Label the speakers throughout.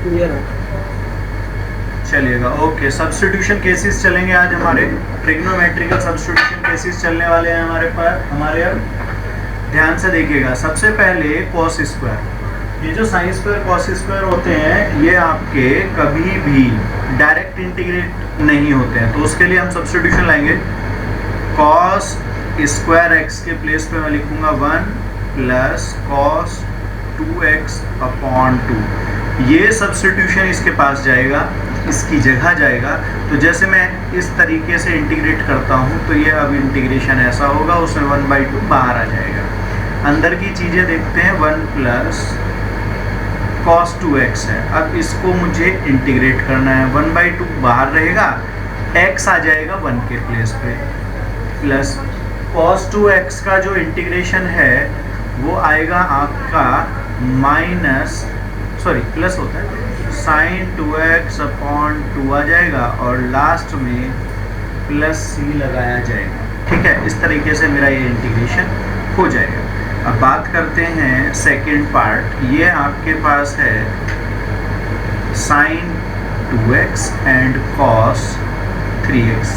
Speaker 1: Clear है।
Speaker 2: चलिएगा, okay. Substitution cases चलेंगे आज हमारे, ट्रिग्नोमेट्रिकल सब्स्टिट्यूशन केसेस चलने वाले हैं हमारे पास हमारे। अब ध्यान से देखिएगा, सबसे पहले कॉस स्क्वायर। ये जो साइन स्क्वायर कॉस स्क्वायर होते हैं ये आपके कभी भी डायरेक्ट इंटीग्रेट नहीं होते हैं, तो उसके लिए हम सब्स्टिट्यूशन लाएंगे। कॉस स्क्वायर एक्स के प्लेस पे मैं लिखूंगा 1 प्लस कॉस 2x अपॉन 2। ये सब्स्टिट्यूशन इसके पास जाएगा, इसकी जगह जाएगा। तो जैसे मैं इस तरीके से इंटीग्रेट करता हूँ तो ये अब इंटीग्रेशन ऐसा होगा, उसमें 1/2 बाहर आ जाएगा। अंदर की चीज़ें देखते हैं। 1 प्लस cos 2x है, अब इसको मुझे इंटीग्रेट करना है। 1/2 बाहर रहेगा, x आ जाएगा 1 के प्लेस पे, प्लस cos 2x का जो इंटीग्रेशन है वो आएगा आपका प्लस होता है sin 2x अपॉन 2 आ जाएगा और लास्ट में प्लस c लगाया जाएगा। ठीक है, इस तरीके से मेरा ये इंटीग्रेशन हो जाएगा। अब बात करते हैं सेकंड पार्ट। ये आपके पास है sin 2x and cos 3x।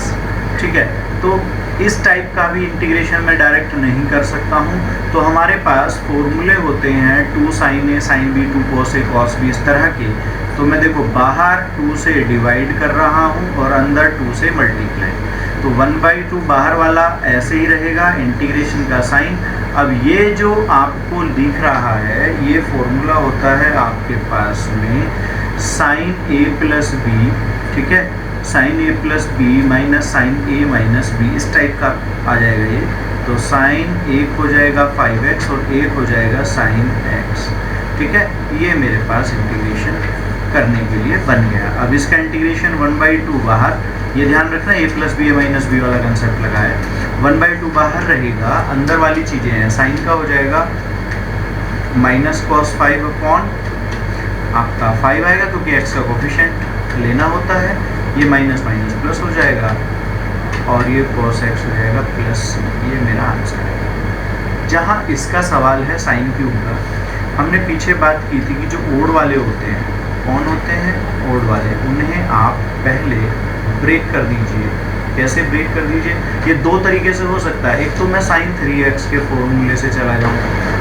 Speaker 2: ठीक है, तो इस टाइप का भी इंटीग्रेशन मैं डायरेक्ट नहीं कर सकता हूँ, तो हमारे पास फॉर्मूले होते हैं 2 sin a sin b 2 cos a cos b, इस तरह के। तो मैं देखो बाहर 2 से डिवाइड कर रहा हूँ और अंदर 2 से मल्टीप्लाई, तो 1/2 बाहर वाला ऐसे ही रहेगा, इंटीग्रेशन का साइन। अब ये जो आपको दिख रहा है ये फॉर्मूला होता है आपके पास में sin a प्लस b। ठीक है, sin a plus B minus sine a minus B, इस टाइप का आ जाएगा ये। तो sin एक हो जाएगा 5x और एक हो जाएगा sin x। ठीक है, ये मेरे पास इंटीग्रेशन करने के लिए बन गया। अब इसका इंटीग्रेशन 1/2 बाहर, ये ध्यान रखना a plus B minus B वाला कंसेप्ट लगा है। 1/2 बाहर रहेगा, अंदर वाली चीज़ें हैं। साइन का हो जाएगा माइनस cos 5 अपॉन आपका 5 आएगा क्योंकि x का कोफिशिएंट लेना होता है। ये माइनस माइनस प्लस हो जाएगा और ये cos x हो जाएगा प्लस c। ये मेरा आंसर है। जहाँ इसका सवाल है साइन क्यूब का, हमने पीछे बात की थी कि जो ओड वाले होते हैं, कौन होते हैं ओड वाले, उन्हें आप पहले ब्रेक कर दीजिए। कैसे ब्रेक कर दीजिए? ये दो तरीके से हो सकता है। एक तो मैं sin 3x के फॉर्मूले से चला जाऊँगा।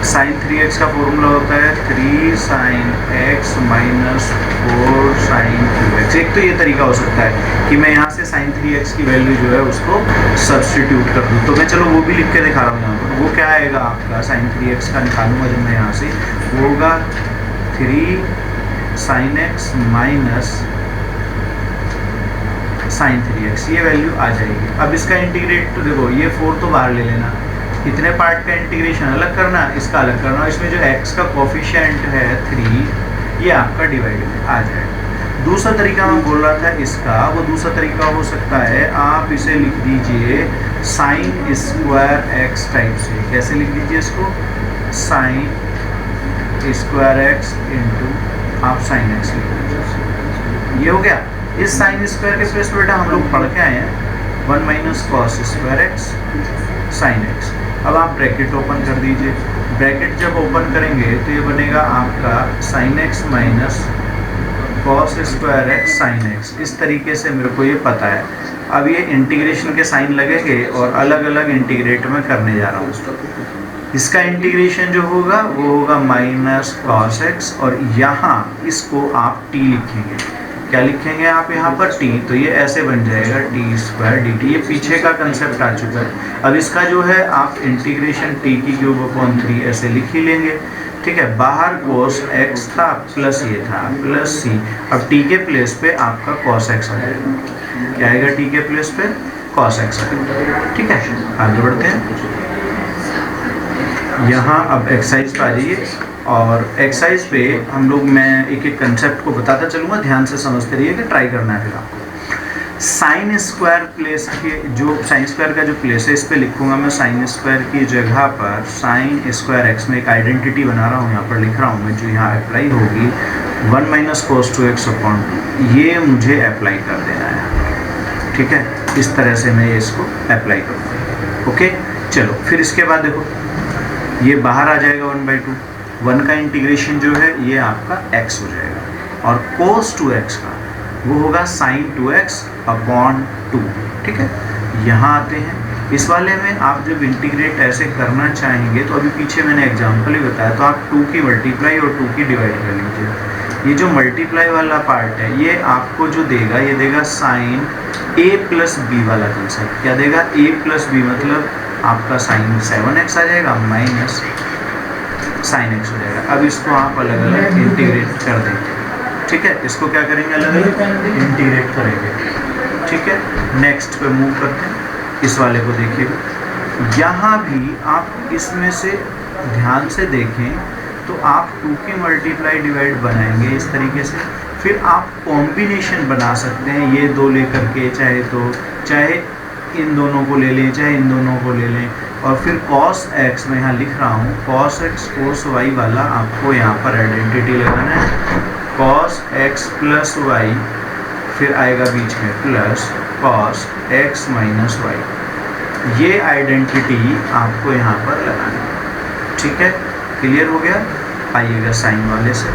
Speaker 2: sin 3x का फॉर्मूला होता है 3 sin x minus 4 sin 2x। एक तो ये तरीका हो सकता है कि मैं यहाँ से sin 3x की वैल्यू जो है उसको सब्स्टिट्यूट कर दूँ। तो मैं चलो वो भी लिख के दिखा रहा हूँ यहाँ पर। वो क्या आएगा आपका sin 3x का निकालूंगा जब मैं यहाँ से, वो होगा 3 sin x minus sin 3x, ये वैल्यू आ जाएगी। अब इसका इंटीग्रेट तो देखो, ये 4 तो बाहर ले लेना, इतने पार्ट का इंटीग्रेशन अलग करना, इसका अलग करना। इसमें जो x का कोफिशिएंट है 3, ये आपका डिवाइड में आ जाएगा। दूसरा तरीका मैं बोल रहा था इसका, वो दूसरा तरीका हो सकता है आप इसे लिख दीजिए sin स्क्वायर x टाइप से। कैसे लिख दीजिए इसको? sin स्क्वायर x इंटू आप sin x लिख दीजिए। ये हो गया। इस sin स्क्वायर के प्लेस पे बेटा हम लोग पढ़ के आए हैं 1 minus cos square x sin x। अब आप ब्रैकेट ओपन कर दीजिए। ब्रैकेट जब ओपन करेंगे तो ये बनेगा आपका sin x minus cos square x sin x। इस तरीके से मेरे को ये पता है। अब ये इंटीग्रेशन के साइन लगेंगे और अलग अलग इंटीग्रेट में करने जा रहा हूँ। इसका इंटीग्रेशन जो होगा वो होगा माइनस cos x और यहाँ इसको आप t लिखेंगे। क्या लिखेंगे आप यहाँ पर? t। तो ये ऐसे बन जाएगा t स्क्वायर dt। ये पीछे का कंसेप्ट आ चुका है। अब इसका जो है आप इंटीग्रेशन t की क्यूब अपॉन 3 ऐसे लिख ही लेंगे। ठीक है, बाहर cos x था प्लस ये था प्लस c। अब t के प्लेस पे आपका cos x आ जाएगा। क्या आएगा t के प्लेस पे? cos x आ जाएगा। ठीक है, आगे बढ़ते हैं। यहाँ अब एक्सरसाइज पे आ जाइए और एक्सरसाइज पे हम लोग, मैं एक एक कंसेप्ट को बताता चलूँगा, ध्यान से समझते रहिए कि ट्राई करना है फिर आपको। साइन स्क्वायर प्लेस के जो साइन स्क्वायर का जो प्लेस है इस पर लिखूंगा मैं साइन स्क्वायर की जगह पर साइन स्क्वायर एक्स में एक आइडेंटिटी बना रहा हूँ, यहाँ पर लिख रहा हूँ मैं, जो यहाँ अप्लाई होगी 1 माइनस cos 2x अपॉन 2, ये मुझे अप्लाई कर देना है। ठीक है, इस तरह से मैं इसको अप्लाई करूँगा। ओके, चलो फिर इसके बाद देखो ये बाहर आ जाएगा 1/2, 1 का इंटीग्रेशन जो है ये आपका x हो जाएगा और cos 2x का वो होगा sin 2x अपॉन 2। ठीक है, यहाँ आते हैं इस वाले में आप जब इंटीग्रेट ऐसे करना चाहेंगे तो अभी पीछे मैंने एग्जांपल ही बताया, तो आप 2 की मल्टीप्लाई और 2 की डिवाइड कर लीजिए। ये जो मल्टीप्लाई वाला पार्ट है ये आपको जो देगा ये देगा साइन a प्लस बी वाला कंसेप्ट। क्या देगा? a प्लस बी, मतलब आपका साइन 7x आ जाएगा माइनस साइन x हो जाएगा। अब इसको आप अलग अलग इंटीग्रेट कर देंगे। ठीक है, इसको क्या करेंगे? अलग अलग इंटीग्रेट करेंगे। ठीक है, नेक्स्ट पे मूव करते हैं। इस वाले को देखिएगा, यहाँ भी आप इसमें से ध्यान से देखें तो आप 2 की मल्टीप्लाई डिवाइड बनाएंगे इस तरीके से, फिर आप कॉम्बिनेशन बना सकते हैं ये दो लेकर के, चाहे इन दोनों को ले लें, चाहे इन दोनों को ले लें, और फिर cos x मैं यहाँ लिख रहा हूँ, cos x cos y वाला आपको यहाँ पर आइडेंटिटी लगाना है। cos x प्लस y, फिर आएगा बीच में plus cos x minus y, ये आइडेंटिटी आपको यहाँ पर लगाना है। ठीक है, क्लियर हो गया? आइएगा साइन वाले से।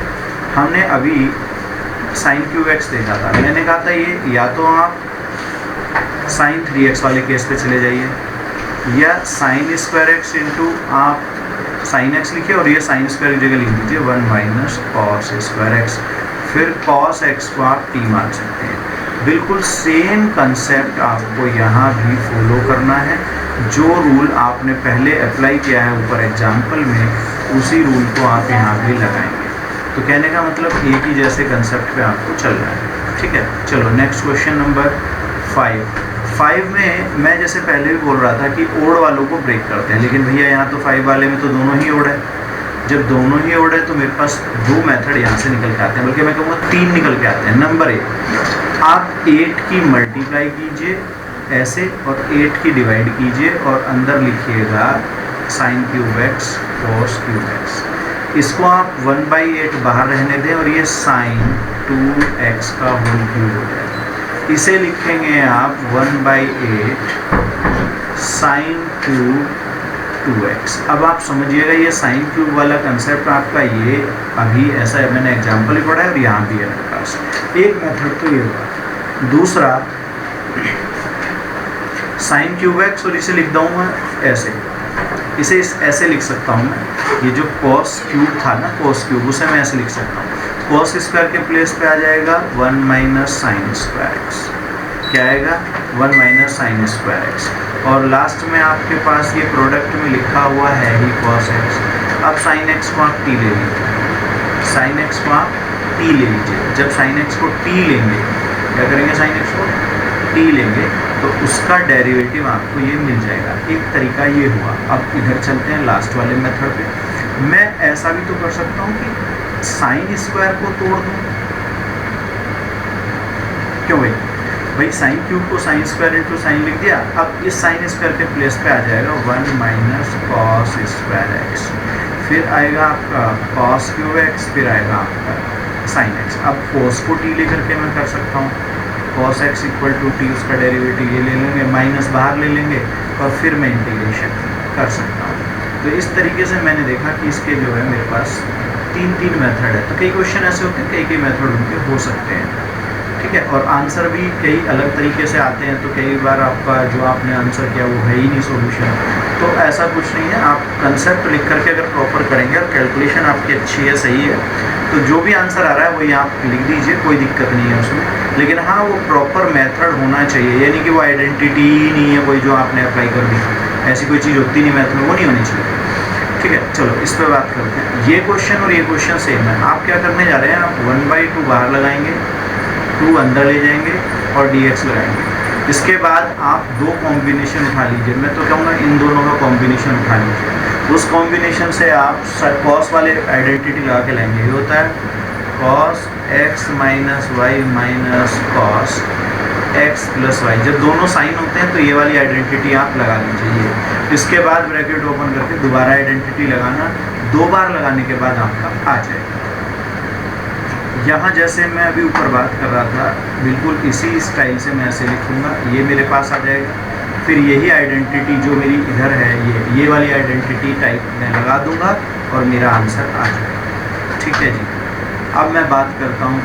Speaker 2: हमने अभी साइन क्यूब एक्स देखा था, मैंने कहा था ये या तो आप साइन 3x वाले केस पे चले जाइए, या साइन स्क्वायर एक्स इंटू आप साइन एक्स लिखिए और ये साइन स्क्वायर की जगह लिख दीजिए 1 माइनस कॉस स्क्वायर एक्स, फिर कॉस एक्स को आप टी मान सकते हैं। बिल्कुल सेम कंसेप्ट आपको यहाँ भी फॉलो करना है। जो रूल आपने पहले अप्लाई किया है ऊपर एग्जाम्पल में, उसी रूल को आप यहाँ भी लगाएंगे। तो कहने का मतलब एक ही जैसे कंसेप्ट पे आपको चल रहा है। ठीक है, चलो नेक्स्ट क्वेश्चन नंबर 5 में मैं जैसे पहले भी बोल रहा था कि ओड वालों को ब्रेक करते हैं, लेकिन भैया यहाँ तो 5 वाले में तो दोनों ही ओड है। जब दोनों ही ओड है तो मेरे पास 2 मेथड यहाँ से निकल के आते हैं, बल्कि मैं कहूँगा 3 निकल के आते हैं। नंबर 1, आप 8 की मल्टीप्लाई कीजिए ऐसे और 8 की डिवाइड कीजिए और अंदर लिखिएगा sine cube x cos cube x. इसको आप 1/8 बाहर रहने दें और ये साइन 2x का होल क्यूब हो जाएगा। इसे लिखेंगे आप 1/8 साइन क्यूब 2x। अब आप समझिएगा ये साइन क्यूब वाला कंसेप्ट आपका ये अभी ऐसा है, मैंने एग्जांपल ही पढ़ा है और यहाँ भी है मेरे पास। एक मेथड तो ये हुआ। दूसरा साइन क्यूब एक्स और इसे लिख दूँगा ऐसे, इसे ऐसे लिख सकता हूँ मैं, ये जो cos क्यूब था ना cos क्यूब, उसे मैं ऐसे लिख सकता हूँ। cos स्क्वायर के प्लेस पे आ जाएगा 1 माइनस साइन स्क्वायर एक्स। क्या आएगा? 1 माइनस साइन स्क्वायर एक्स। और लास्ट में आपके पास ये प्रोडक्ट में लिखा हुआ है ही cos एक्स। अब साइन एक्स को आप t ले लीजिए, साइन एक्स को आप t ले लीजिए। जब साइन एक्स को t लेंगे, क्या करेंगे? साइन एक्स को t लेंगे तो उसका डेरिवेटिव आपको ये मिल जाएगा। एक तरीका ये हुआ। अब इधर चलते हैं लास्ट वाले मेथड पे। मैं ऐसा भी तो कर सकता हूँ कि साइन स्क्वायर को तोड़ दूँ। क्यों भाई साइन क्यूब को साइन स्क्वायर इंटू साइन लिख दिया। अब इस साइन स्क्वायर के प्लेस पे आ जाएगा 1 माइनस कॉस स्क्वायर एक्स, फिर आएगा आपका कॉस क्यूब एक्स, फिर आएगा आपका साइन एक्स। अब कोस को टी लेकर के मैं कर सकता हूँ, cos x equal to T, उसका डेरिवेटिव ये ले लेंगे, माइनस बाहर ले लेंगे और फिर मैं इंटीग्रेशन कर सकता हूँ। तो इस तरीके से मैंने देखा कि इसके जो है मेरे पास 3 मेथड है। तो कई क्वेश्चन ऐसे होते हैं, कई मेथड उनके हो सकते हैं। ठीक है, और आंसर भी कई अलग तरीके से आते हैं। तो कई बार आपका जो आपने आंसर किया वो है ही नहीं सॉल्यूशन। तो ऐसा कुछ नहीं है, आप कंसेप्ट लिख करके अगर प्रॉपर करेंगे और कैलकुलेशन आपकी अच्छी है, सही है, तो जो भी आंसर आ रहा है वही आप लिख दीजिए, कोई दिक्कत नहीं है उसमें। लेकिन हाँ, वो प्रॉपर मेथड होना चाहिए, यानी कि वो आइडेंटिटी ही नहीं है कोई जो आपने अप्लाई कर दी, ऐसी कोई चीज़ होती नहीं मेथड, वो नहीं होनी चाहिए। ठीक है, चलो इस पर बात करते हैं। ये क्वेश्चन और ये क्वेश्चन सेम है। आप क्या करने जा रहे हैं? आप 1/2 बाहर लगाएंगे, 2 अंदर ले जाएंगे और dx लगाएंगे। इसके बाद आप 2 कॉम्बिनेशन उठा लीजिए। मैं तो कहूँगा इन दोनों का कॉम्बिनेशन उठा लीजिए। उस कॉम्बिनेशन से आप कॉस वाले आइडेंटिटी लगा के लाएंगे। ये होता है cos x minus Y minus cos x plus Y. जब दोनों साइन होते हैं तो ये वाली आइडेंटिटी आप लगा लीजिए। इसके बाद ब्रैकेट ओपन करके दोबारा आइडेंटिटी लगाना, 2 बार लगाने के बाद आपका आ जाएगा। यहाँ जैसे मैं अभी ऊपर बात कर रहा था, बिल्कुल इसी स्टाइल से मैं ऐसे लिखूँगा, ये मेरे पास आ जाएगा। फिर यही आइडेंटिटी जो मेरी इधर है, ये वाली आइडेंटिटी टाइप मैं लगा दूँगा और मेरा आंसर आ जाएगा। ठीक है जी। अब मैं बात करता हूँ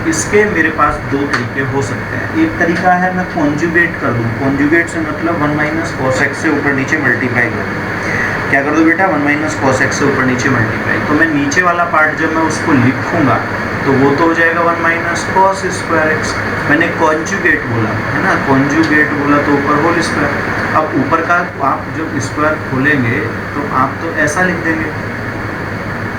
Speaker 2: इसके मेरे पास दो तरीके हो सकते हैं। एक तरीका है मैं कॉन्जुगेट कर दूँ। कॉन्जुगेट से मतलब 1 माइनस कॉस एक्स से ऊपर नीचे मल्टीप्लाई कर दूँ। क्या कर दूँ बेटा? 1 माइनस कॉस एक्स से ऊपर नीचे मल्टीप्लाई। तो मैं नीचे वाला पार्ट जब मैं उसको लिखूँगा तो वो तो हो जाएगा 1 माइनस कॉस स्क्वायर एक्स। मैंने कॉन्जुगेट बोला है ना, कॉन्जुगेट बोला तो ऊपर होल स्क्वायर। अब ऊपर का आप जब स्क्वायर खोलेंगे तो आप तो ऐसा लिख देंगे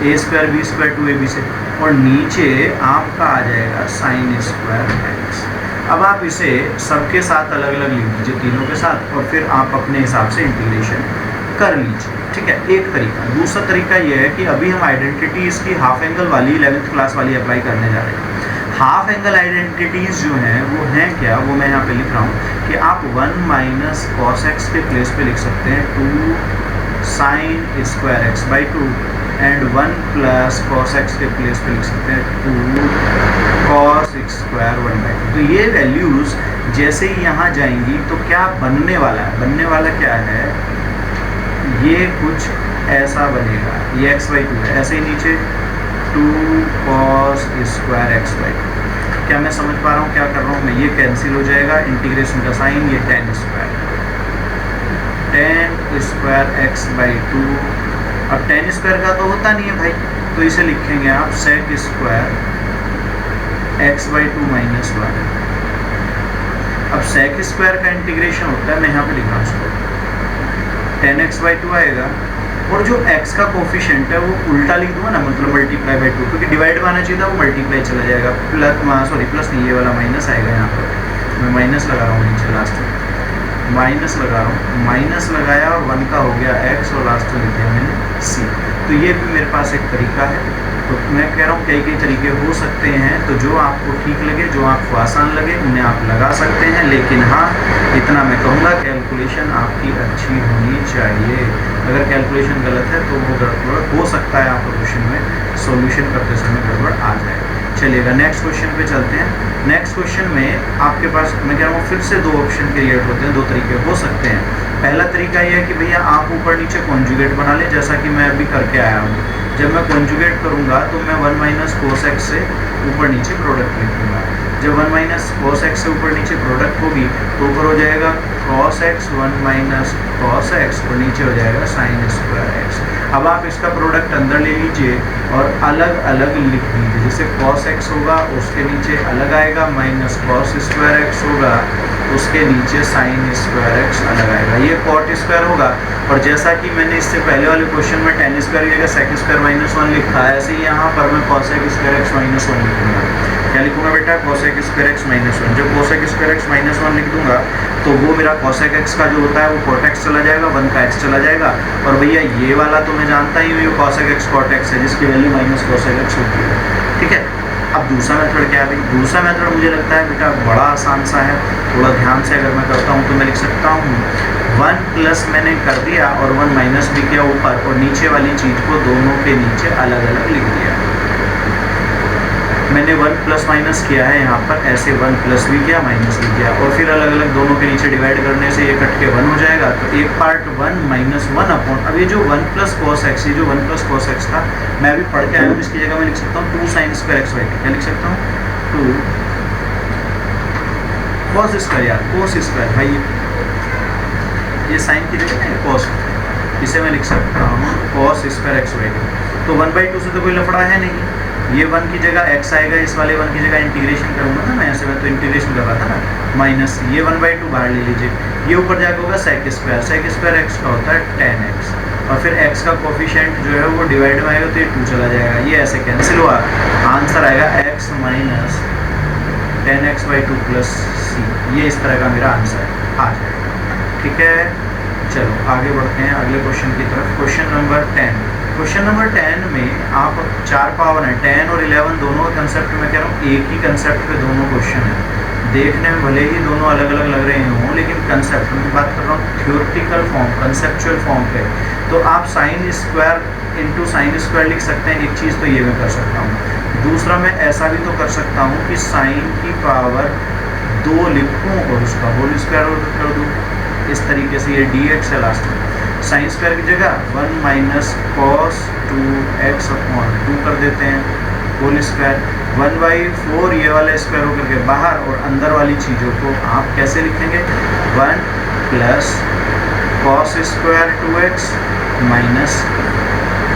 Speaker 2: ए स्क्वायर बी स्क्वायर 2ab से, और नीचे आपका आ जाएगा साइन स्क्वायर एक्स। अब आप इसे सबके साथ अलग अलग लिख दीजिए, तीनों के साथ, और फिर आप अपने हिसाब से इंटीग्रेशन कर लीजिए। ठीक है, एक तरीका। दूसरा तरीका यह है कि अभी हम आइडेंटिटी इसकी हाफ एंगल वाली 11th क्लास वाली अप्लाई करने जा रहे हैं। हाफ एंगल आइडेंटिटीज़ जो हैं वो हैं क्या, वो मैं यहाँ पे लिख रहा हूँ कि आप 1 माइनस कॉस एक्स के प्लेस पे लिख सकते हैं 2 sine square x by 2, and 1 plus cos x के प्लेस पे लिख सकते हैं 2 कॉस स्क्वायर 1 बाई 2। तो ये वैल्यूज़ जैसे ही यहाँ जाएंगी तो क्या बनने वाला है? बनने वाला क्या है, ये कुछ ऐसा बनेगा, ये एक्स बाई 2 है, ऐसे ही नीचे 2 कॉस स्क्वायर एक्स बाई 2। क्या मैं समझ पा रहा हूँ क्या कर रहा हूँ मैं? ये कैंसिल हो जाएगा, इंटीग्रेशन का साइन, ये tan स्क्वायर एक्स बाई 2। अब tan स्क्वायर का तो होता नहीं है भाई, तो इसे लिखेंगे आप sec square x by 2 minus 1। अब sec स्क्वायर का इंटीग्रेशन होता है, मैं यहाँ पे लिख रहा हूँ उसको, tan x बाई 2 आएगा, और जो x का कोफिशिएंट है वो उल्टा लिख दूंगा ना, मतलब मल्टीप्लाई बाई 2, क्योंकि डिवाइड में आना चाहिए था, वो मल्टीप्लाई चला जाएगा, प्लस नहीं, ये वाला माइनस आएगा। यहाँ पर मैं माइनस लगा रहा हूँ, नीचे लास्ट में माइनस लगा रहा हूँ, माइनस लगाया और 1 का हो गया x, और लास्ट में लिख दिया मैंने c। तो ये भी मेरे पास एक तरीका है। तो मैं कह रहा हूँ कई कई तरीके हो सकते हैं, तो जो आपको ठीक लगे, जो आपको आसान लगे, उन्हें आप लगा सकते हैं। लेकिन हाँ, इतना मैं कहूँगा, कैलकुलेशन आपकी अच्छी होनी चाहिए। अगर कैलकुलेशन गलत है तो वो गड़बड़ हो सकता है, आपको क्वेश्चन में सॉल्यूशन करते समय गड़बड़ आ जाए। चलिएगा, नेक्स्ट क्वेश्चन पे चलते हैं। नेक्स्ट क्वेश्चन में आपके पास मैं कह रहा हूँ फिर से दो ऑप्शन क्रिएट होते हैं, दो तरीके हो सकते हैं। पहला तरीका यह है कि भैया आप ऊपर नीचे कॉन्जुगेट बना लें, जैसा कि मैं अभी करके आया हूँ। जब मैं कॉन्जुगेट करूँगा तो मैं 1 माइनस कोस एक्स से ऊपर नीचे प्रोडक्ट लिखूँगा। जब 1 माइनस कोस एक्स से ऊपर नीचे प्रोडक्ट होगी तो ऊपर हो जाएगा cos x 1 minus cos X, और नीचे हो जाएगा साइन स्क्वायर एक्स। अब आप इसका प्रोडक्ट अंदर ले लीजिए और अलग अलग लिख दीजिए। जैसे कॉस एक्स होगा उसके नीचे अलग आएगा, माइनस कॉस स्क्वायर एक्स होगा उसके नीचे साइन स्क्वायर एक्स अलग आएगा, ये कॉट स्क्वायर होगा। और जैसा कि मैंने इससे पहले वाले क्वेश्चन में tan स्क्वायर की जगह sec स्क्वायर माइनस 1 लिखा है, ऐसे ही यहाँ पर मैं cosec स्क्वायर एक्स माइनस 1 लिखूँगा। क्या लिखूँगा बेटा? cosec square x minus 1। जब cosec स्क्वायर एक्स माइनस 1 लिख दूँगा तो वो मेरा cosec x का जो होता है वो cot x चला जाएगा, 1 का x चला जाएगा। और भैया ये वाला तो मैं जानता ही हूँ, ये cosec x cot x है, जिसकी वैल्यू माइनस cosec x होती है। ठीक है, अब दूसरा मेथड क्या है भाई? दूसरा मेथड मुझे लगता है बेटा बड़ा आसान सा है, थोड़ा ध्यान से अगर मैं करता हूँ तो मैं लिख सकता हूँ 1 प्लस मैंने कर दिया और 1 माइनस भी किया ऊपर, और नीचे वाली चीज़ को दोनों के नीचे अलग अलग लिख दिया। मैंने 1 प्लस माइनस किया है यहाँ पर, ऐसे 1 प्लस भी किया माइनस भी किया, और फिर अलग अलग दोनों के नीचे डिवाइड करने से ये कट के 1 हो जाएगा। तो एक पार्ट 1 माइनस 1 अपॉन, अब ये जो 1 प्लस कॉस एक्स, ये जो 1 प्लस कॉस एक्स था मैं अभी पढ़ के आया हूँ, इसकी जगह मैं लिख सकता हूँ 2 साइन स्क्वायर एक्स बाई 2। क्या लिख सकता हूँ? 2 कॉस स्क्वायर, यार कॉस स्क्वायर भाई, ये साइन की जगह है कॉस, इसे मैं लिख सकता हूँ कॉस स्क्वायर एक्स बाई 2। तो 1 बाई 2 से तो कोई लफड़ा है नहीं, ये 1 की जगह x आएगा, इस वाले 1 की जगह इंटीग्रेशन करूँगा ना मैं, ऐसे मैं तो इंटीग्रेशन कर रहा था ना, माइनस ये 1 बाई 2 बाहर ले लीजिए, ये ऊपर जाकर होगा sec स्क्वायर x का होता है tan x, और फिर x का कोफिशिएंट जो है वो डिवाइड में आएगा तो ये 2 चला जाएगा, ये ऐसे कैंसिल हुआ, आंसर आएगा x minus tan x by 2 plus c। ये इस तरह का मेरा आंसर आ जाएगा। ठीक है, चलो आगे बढ़ते हैं अगले क्वेश्चन की तरफ। Question number 10। क्वेश्चन नंबर 10 में आप 4 पावर हैं, 10 और 11 दोनों कंसेप्ट में कह रहा हूँ, एक ही कंसेप्ट पे दोनों क्वेश्चन हैं। देखने में भले ही दोनों अलग अलग लग रहे हों, लेकिन कंसेप्ट में बात कर रहा हूँ थ्योरेटिकल फॉर्म, कंसेप्चुअल फॉर्म पे। तो आप sine square into sine square लिख सकते हैं, एक चीज़ तो ये मैं कर सकता हूँ। दूसरा मैं ऐसा भी तो कर सकता हूँ कि साइन की पावर 2 लिखूँ और उसका होल स्क्वायर कर दूँ, इस तरीके से ये dx है लास्ट में। साइन स्क्वायर की जगह 1 माइनस कॉस 2x अपॉन 2 कर देते हैं होल स्क्वायर। 1/4 ये वाला स्क्वायर होकर के बाहर, और अंदर वाली चीज़ों को आप कैसे लिखेंगे 1 plus cos square 2x minus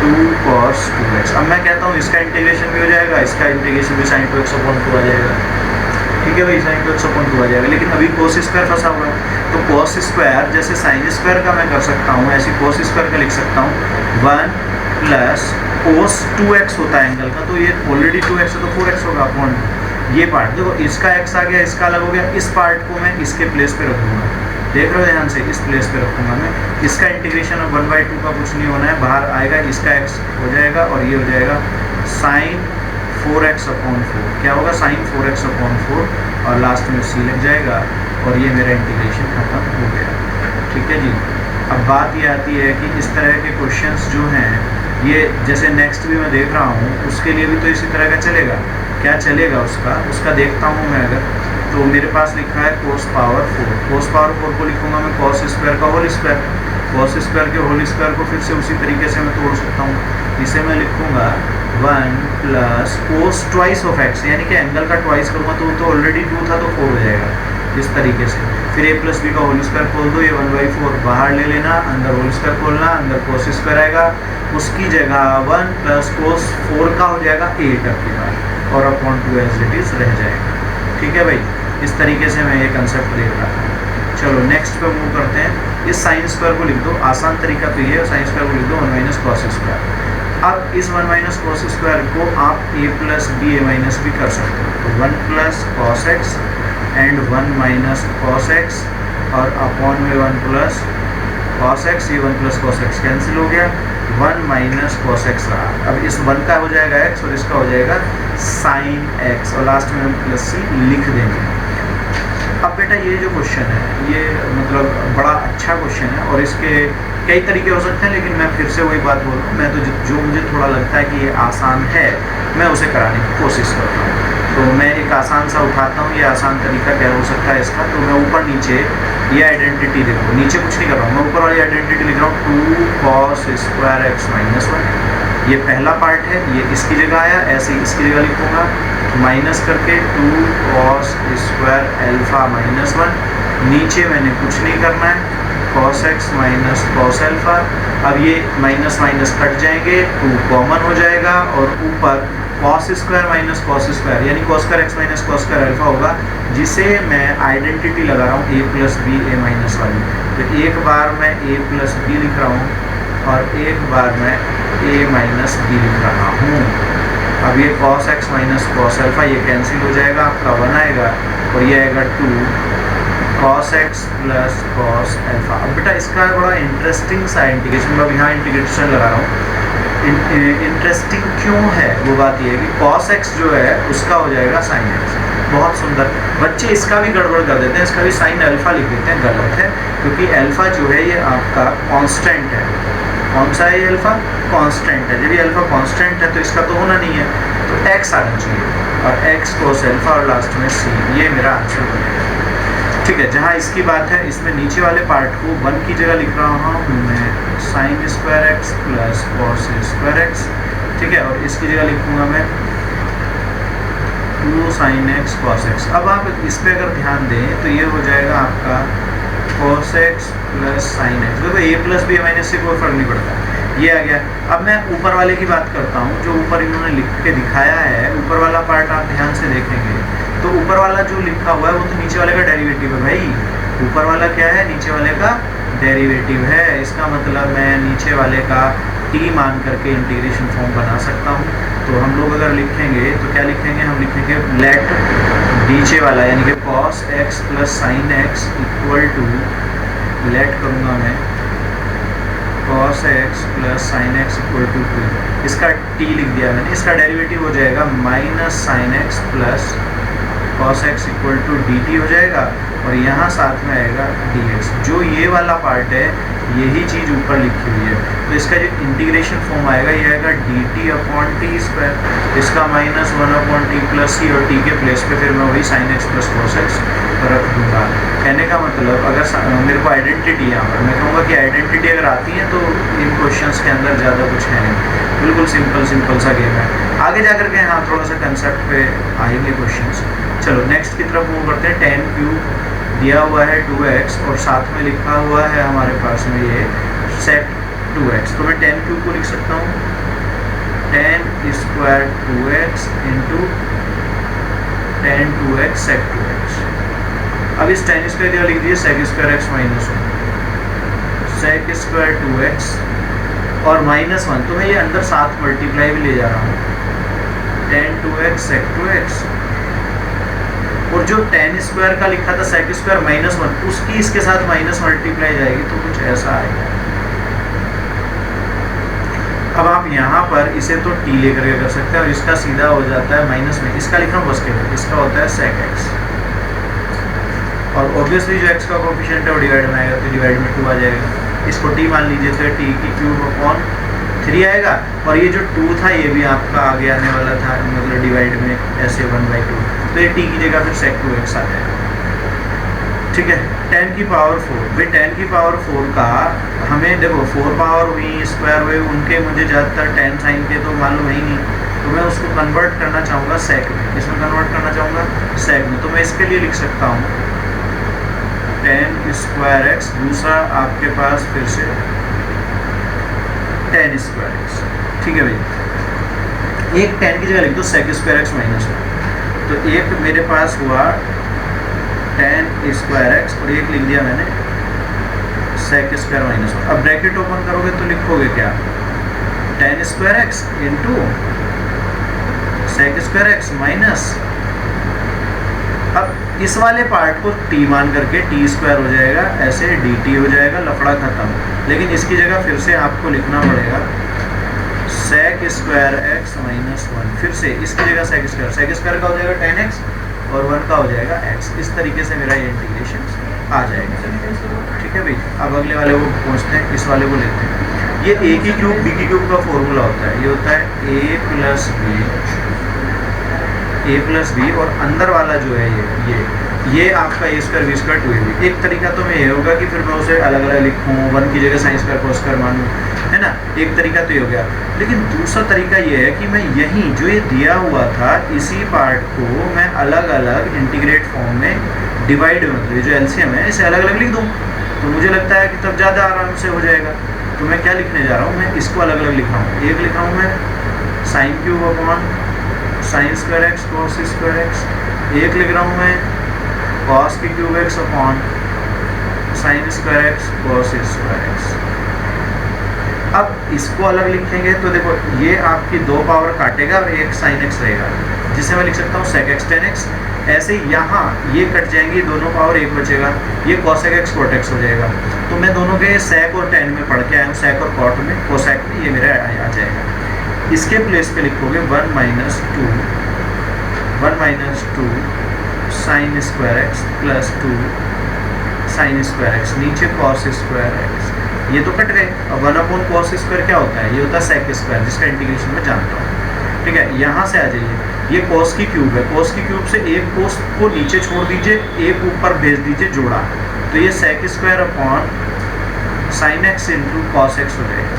Speaker 2: 2 cos 2x। अब मैं कहता हूँ इसका इंटीग्रेशन भी हो जाएगा, इसका इंटीग्रेशन भी sin 2x अपॉन 2 आ जाएगा। ठीक है भाई, sin 2x अपॉन 2 आ जाएगा। लेकिन अभी cos स्क्वायर फंसा हुआ है, तो cos स्क्वायर जैसे sin स्क्वायर का मैं कर सकता हूँ, ऐसी cos स्क्वायर का लिख सकता हूँ 1 प्लस cos 2x होता है एंगल का, तो ये ऑलरेडी 2x है तो 4x होगा अपॉन ये पार्ट। देखो इसका x आ गया, इसका अलग हो गया, इस पार्ट को मैं इसके प्लेस पे रखूँगा, देख रहे हो ध्यान से, इस प्लेस पे रखूँगा मैं। इसका इंटीग्रेशन अब 1/2 का कुछ नहीं होना है, बाहर आएगा, इसका x हो जाएगा और ये हो जाएगा sin 4x अपॉन 4। क्या होगा sin 4x अपॉन 4 और लास्ट में c लग जाएगा और ये मेरा इंटीग्रेशन खत्म हो गया। ठीक है जी। अब बात ये आती है कि इस तरह के क्वेश्चंस जो हैं ये जैसे नेक्स्ट भी मैं देख रहा हूँ उसके लिए भी तो इसी तरह का चलेगा। क्या चलेगा उसका देखता हूँ मैं। अगर तो मेरे पास लिखा है cos पावर 4 को लिखूंगा मैं cos स्क्वायर का होल स्क्वायर, cos स्क्वायर के होल स्क्वायर को फिर से उसी तरीके से मैं तोड़ सकता हूँ। इसे मैं लिखूंगा 1 plus cos twice of x, यानी कि एंगल का ट्वाइस करूँगा तो ऑलरेडी 2 था तो 4 हो जाएगा इस तरीके से। फिर a प्लस बी का होल स्क्वायर खोल दो, ये 1/4 बाहर ले लेना, अंदर होल स्क्वायर खोलना, अंदर cos स्क्वायर आएगा, उसकी जगह 1 प्लस cos 4 का हो जाएगा 8 आपके पास और अपॉन 2 एज इट इज रह जाएगा। ठीक है भाई, इस तरीके से मैं ये कंसेप्ट देख रहा था। चलो नेक्स्ट पे मूव करते हैं। इस साइन स्क्वायर को लिख दो, आसान तरीका तो ये है, साइन स्क्वायर को लिख दो 1 माइनस कॉस स्क्वायर। अब इस 1 माइनस कॉस स्क्वायर को आप a plus B A minus भी कर सकते हो, तो 1 plus cos X and 1 minus cos X और अपॉन में 1 प्लस कॉस एक्स, ये 1 प्लस कॉस एक्स कैंसिल हो गया, 1 माइनस कॉस एक्स रहा। अब इस 1 का हो जाएगा x और इसका हो जाएगा साइन x और लास्ट में हम प्लस सी लिख देंगे। अब बेटा ये जो क्वेश्चन है ये मतलब बड़ा अच्छा क्वेश्चन है और इसके कई तरीके हो सकते हैं, लेकिन मैं फिर से वही बात बोल रहा हूँ, मैं तो जो मुझे थोड़ा लगता है कि ये आसान है मैं उसे कराने की कोशिश करता हूँ। तो मैं एक आसान सा उठाता हूँ, ये आसान तरीका क्या हो सकता है इसका, तो मैं ऊपर नीचे ये आइडेंटिटी देखो, नीचे कुछ नहीं कर रहा हूँ, मैं ऊपर वाली आइडेंटिटी लिख रहा हूँ 2 cos स्क्वायर एक्स माइनस 1। ये पहला पार्ट है, ये इसकी जगह आया, ऐसे ही इसकी जगह लिखूँगा माइनस करके 2 cos स्क्वायर एल्फा माइनस 1। नीचे मैंने कुछ नहीं करना है, cos x minus cos alpha. अब ये माइनस माइनस कट जाएंगे, 2 कॉमन हो जाएगा और ऊपर cos square minus cos square यानी cos square x minus cos square alpha होगा, जिसे मैं आइडेंटिटी लगा रहा हूँ a plus B A minus वाली। तो एक बार मैं a प्लस बी लिख रहा हूँ और एक बार मैं a माइनस बी लिख रहा हूँ। अब ये cos x minus cos alpha ये कैंसिल हो जाएगा, आपका 1 आएगा और ये आएगा 2 cos x plus cos alpha. अब बेटा इसका बड़ा इंटरेस्टिंग सा इंटीग्रेशन, मैं यहाँ इंटीग्रेशन लगा रहा हूँ। इंटरेस्टिंग क्यों है वो बात ये है कि cos x जो है उसका हो जाएगा sin x। बहुत सुंदर। बच्चे इसका भी गड़बड़ कर देते हैं, इसका भी sin अल्फा लिख देते हैं, गलत है, क्योंकि अल्फा जो है ये आपका कांस्टेंट है। कौन सा है ये अल्फा? कांस्टेंट है। जब ये अल्फा कांस्टेंट है तो इसका तो होना नहीं है, तो x आना चाहिए और x cos अल्फा और लास्ट में c, ये मेरा आंसर बनेगा। ठीक है, जहाँ इसकी बात है इसमें नीचे वाले पार्ट को 1 की जगह लिख रहा हूँ मैं sine square x plus cos square x. ठीक है, और इसकी जगह लिखूँगा मैं 2 साइन एक्स कॉस एक्स। अब आप इस पर अगर ध्यान दें तो ये हो जाएगा आपका cos x plus sine x. देखो a प्लस बी माइनस से कोई फर्क नहीं पड़ता, ये आ गया। अब मैं ऊपर वाले की बात करता हूँ, जो ऊपर इन्होंने लिख के दिखाया है, ऊपर वाला पार्ट आप ध्यान से देखेंगे तो ऊपर वाला जो लिखा हुआ है वो तो नीचे वाले का डेरिवेटिव है भाई। ऊपर वाला क्या है? नीचे वाले का डेरिवेटिव है। इसका मतलब मैं नीचे वाले का t मान करके इंटीग्रेशन फॉर्म बना सकता हूँ। तो हम लोग अगर लिखेंगे तो क्या लिखेंगे? हम लिखेंगे लेट नीचे वाला यानी कि cos x plus sine X equal to, let करूँगा मैं cos x plus sine X equal to 2। इसका t लिख दिया मैंने, इसका डेरिवेटिव हो जाएगा minus sine X plus cos x equal to dt हो जाएगा और यहाँ साथ में आएगा dx। जो ये वाला पार्ट है यही चीज़ ऊपर लिखी हुई है। तो इसका जो इंटीग्रेशन फॉर्म आएगा ये आएगा dt/t², इसका -1/t प्लस सी, और t के प्लेस पे फिर मैं वही sin x plus cos x रख दूंगा। कहने का मतलब अगर मेरे को आइडेंटिटी यहाँ पर मैं कहूँगा कि आइडेंटिटी अगर आती है तो इन क्वेश्चंस के अंदर ज़्यादा कुछ है नहीं, बिल्कुल सिंपल सा गेम है। आगे जा कर के हाँ थोड़ा सा कंसेप्ट पे आएंगे क्वेश्चंस। चलो नेक्स्ट की तरफ मूव करते हैं। 10³ दिया हुआ है 2x और साथ में लिखा हुआ है हमारे पास में ये sec 2x। तो मैं 10³ को लिख सकता हूँ 10² 2x into 10 2x sec 2x। अब इस 10² जगह लिख दिए sec² x minus 1, sec² 2x और -1, तो मैं ये अंदर साथ मल्टीप्लाई भी ले जा रहा हूँ 10 2x sec 2x, और जो 10² का लिखा था sec² -1 उसकी इसके साथ माइनस मल्टीप्लाई जाएगी तो कुछ ऐसा आएगा। अब आप यहाँ पर इसे तो t लेकर के कर सकते हैं और इसका सीधा हो जाता है माइनस में, इसका लिखना बस के, इसका होता है sec x, और ऑब्वियसली जो x का कोएफिशिएंट है वो डिवाइड में आएगा तो डिवाइड में 2 आ जाएगा। इसको t मान लीजिए तो t³ आएगा, और ये जो 2 था ये भी आपका आगे आने वाला था, मतलब डिवाइड में ऐसे 1/2, तो ये t की जगह फिर sec 2x आ जाएगा। ठीक है, 10⁴ भाई 10⁴ का हमें देखो 4 पावर हुई स्क्वायर हुए उनके मुझे ज़्यादातर 10 साइन के तो मालूम है ही नहीं, तो मैं उसको कन्वर्ट करना चाहूँगा sec में। इसमें कन्वर्ट करना चाहूँगा sec में, तो मैं इसके लिए लिख सकता हूँ 10² x, दूसरा आपके पास फिर से 10² x। ठीक है भाई, एक 10 की जगह लिख दो sec² x माइनस 1, तो एक मेरे पास हुआ 10² x और एक लिख दिया मैंने sec² माइनस 1। अब ब्रैकेट ओपन करोगे तो लिखोगे क्या 10² x into sec² x minus, अब इस वाले पार्ट को t मान करके t² हो जाएगा, ऐसे dt हो जाएगा, लफड़ा खत्म। लेकिन इसकी जगह फिर से आपको लिखना पड़ेगा sec² x माइनस 1, फिर से इसकी जगह sec² का हो जाएगा 10x और 1 का हो जाएगा x। इस तरीके से मेरा ये इंटीग्रेशन आ जाएगा। ठीक है भाई, अब अगले वाले को पहुँचते हैं, इस वाले को लेते हैं। ये a³ b³ का फॉर्मूला होता है, ये होता है a प्लस b और अंदर वाला जो है ये आपका a² b² 2ab। एक तरीका तो मैं ये होगा कि फिर मैं उसे अलग अलग लिखूँ, 1 की जगह sin² cos² मानूँ, है ना, एक तरीका तो ये हो गया। लेकिन दूसरा तरीका ये है कि मैं यहीं जो ये दिया हुआ था इसी पार्ट को मैं अलग अलग इंटीग्रेट फॉर्म में डिवाइड, मतलब ये जो एलसीएम है इसे अलग अलग लिख दूँ, तो मुझे लगता है कि तब ज़्यादा आराम से हो जाएगा। तो मैं क्या लिखने जा रहा हूँ, मैं इसको अलग अलग लिख रहा हूँ। एक लिख रहा हूँ मैं sin³ sin² x cos² x, एक लिख रहा हूँ मैं cos³ x upon sin² x cos² x। अब इसको अलग लिखेंगे तो देखो ये आपकी 2 पावर काटेगा और एक sin x रहेगा, जिसे मैं लिख सकता हूँ sec x tan x। ऐसे यहाँ ये कट जाएंगी, दोनों पावर एक बचेगा, ये cosec x cot x हो जाएगा। तो मैं दोनों के sec और tan में पढ़ के आया हूँ, sec और cot में, cosec में ये मेरा आ जाएगा। इसके प्लेस पे लिखोगे 1 - 2 sin² x plus 2 sin² x, नीचे cos² x, ये तो कट गए। अब 1/cos² क्या होता है, ये होता है sec², जिसका इंटीग्रेशन मैं जानता हूँ। ठीक है, यहाँ से आ जाइए, ये cos³ है, cos³ से एक cos को नीचे छोड़ दीजिए, एक ऊपर भेज दीजिए जोड़ा, तो ये sec² upon sin x into cos x हो जाएगा।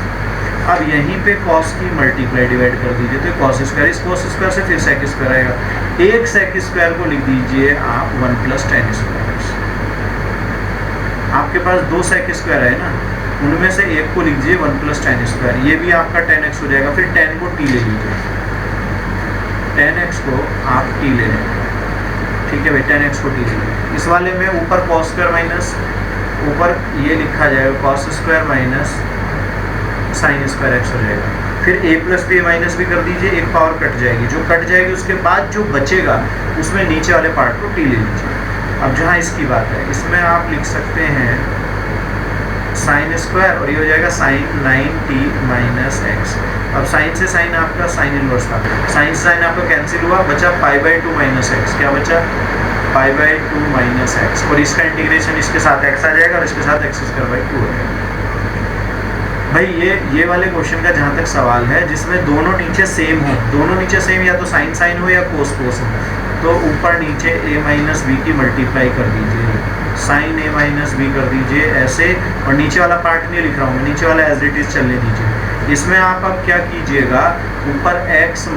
Speaker 2: अब यहीं पे cos की मल्टीप्लाई डिवाइड कर दीजिए तो cos², इस cos² से फिर sec² आएगा, एक sec² को लिख दीजिए आप 1 + tan²। आपके पास 2 sec² है ना, उनमें से एक को लिख दीजिए 1 + tan², ये भी आपका tan x हो जाएगा। फिर tan को t ले लीजिए, tan x को आप t ले लें। ठीक है भाई, tan x को t ले लें। इस वाले में ऊपर cos² माइनस, ऊपर ये लिखा जाएगा cos² माइनस sin² x हो जाएगा। फिर a + b माइनस भी कर दीजिए, एक पावर कट जाएगी, जो कट जाएगी उसके बाद जो बचेगा उसमें नीचे वाले पार्ट को t ले लीजिए। अब जहाँ इसकी बात है, इसमें आप लिख सकते हैं sin² और ये हो जाएगा sin 9t - x। अब sin से sin आपका sin इनवर्स था, sin से sin आपका कैंसिल हुआ, बचा π/2 - x। क्या बचा, π/2 - x, और इसका इंटीग्रेशन इसके साथ x आ जाएगा और इसके साथ x² 2 हो जाएगा। भाई ये वाले क्वेश्चन का जहाँ तक सवाल है जिसमें दोनों नीचे सेम हो, दोनों नीचे सेम या तो साइन साइन हो या कोस कोस हो, तो ऊपर नीचे a माइनस बी की मल्टीप्लाई कर दीजिए, साइन a माइनस बी कर दीजिए ऐसे, और नीचे वाला पार्ट नहीं लिख रहा हूँ, नीचे वाला एज इट इज चलने दीजिए। इसमें आप अब क्या कीजिएगा, ऊपर x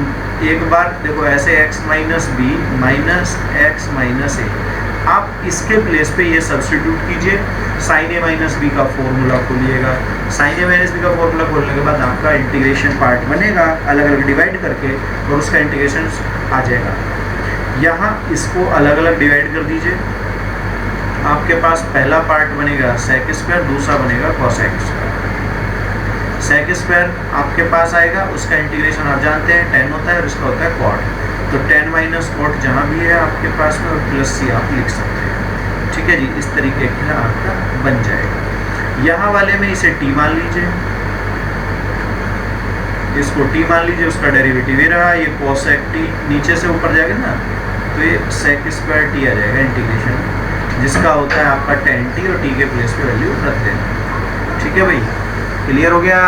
Speaker 2: एक बार देखो ऐसे x minus B minus X minus A, आप इसके प्लेस पे ये सब्स्टिट्यूट कीजिए, साइन ए माइनस बी का फॉर्मूला खोलिएगा, साइन ए माइनस बी का फॉर्मूला खोलने के बाद आपका इंटीग्रेशन पार्ट बनेगा अलग अलग डिवाइड करके, और उसका इंटीग्रेशन आ जाएगा। यहाँ इसको अलग अलग डिवाइड कर दीजिए, आपके पास पहला पार्ट बनेगा सेक स्क्वायर, दूसरा बनेगा कॉसेक स्क्वायर। सेक स्क्वायर आपके पास आएगा, उसका इंटीग्रेशन आप जानते हैं 10 होता है और इसका होता है कॉट, तो 10 माइनस कॉट जहाँ भी है आपके पास में, और प्लस सी आप लिख सकते हैं। ठीक है जी, इस तरीके का आपका बन जाएगा। यहाँ वाले में इसे टी मान लीजिए, इसको टी मान लीजिए, उसका डेरिवेटिव ये रहा, ये कोसेक टी नीचे से ऊपर जाएगा ना, तो ये सेक स्क्वायर टी आ जाएगा इंटीग्रेशन, जिसका होता है आपका 10 टी, और टी के प्लेस पे वैल्यू रख देना। ठीक है भाई, क्लियर हो गया।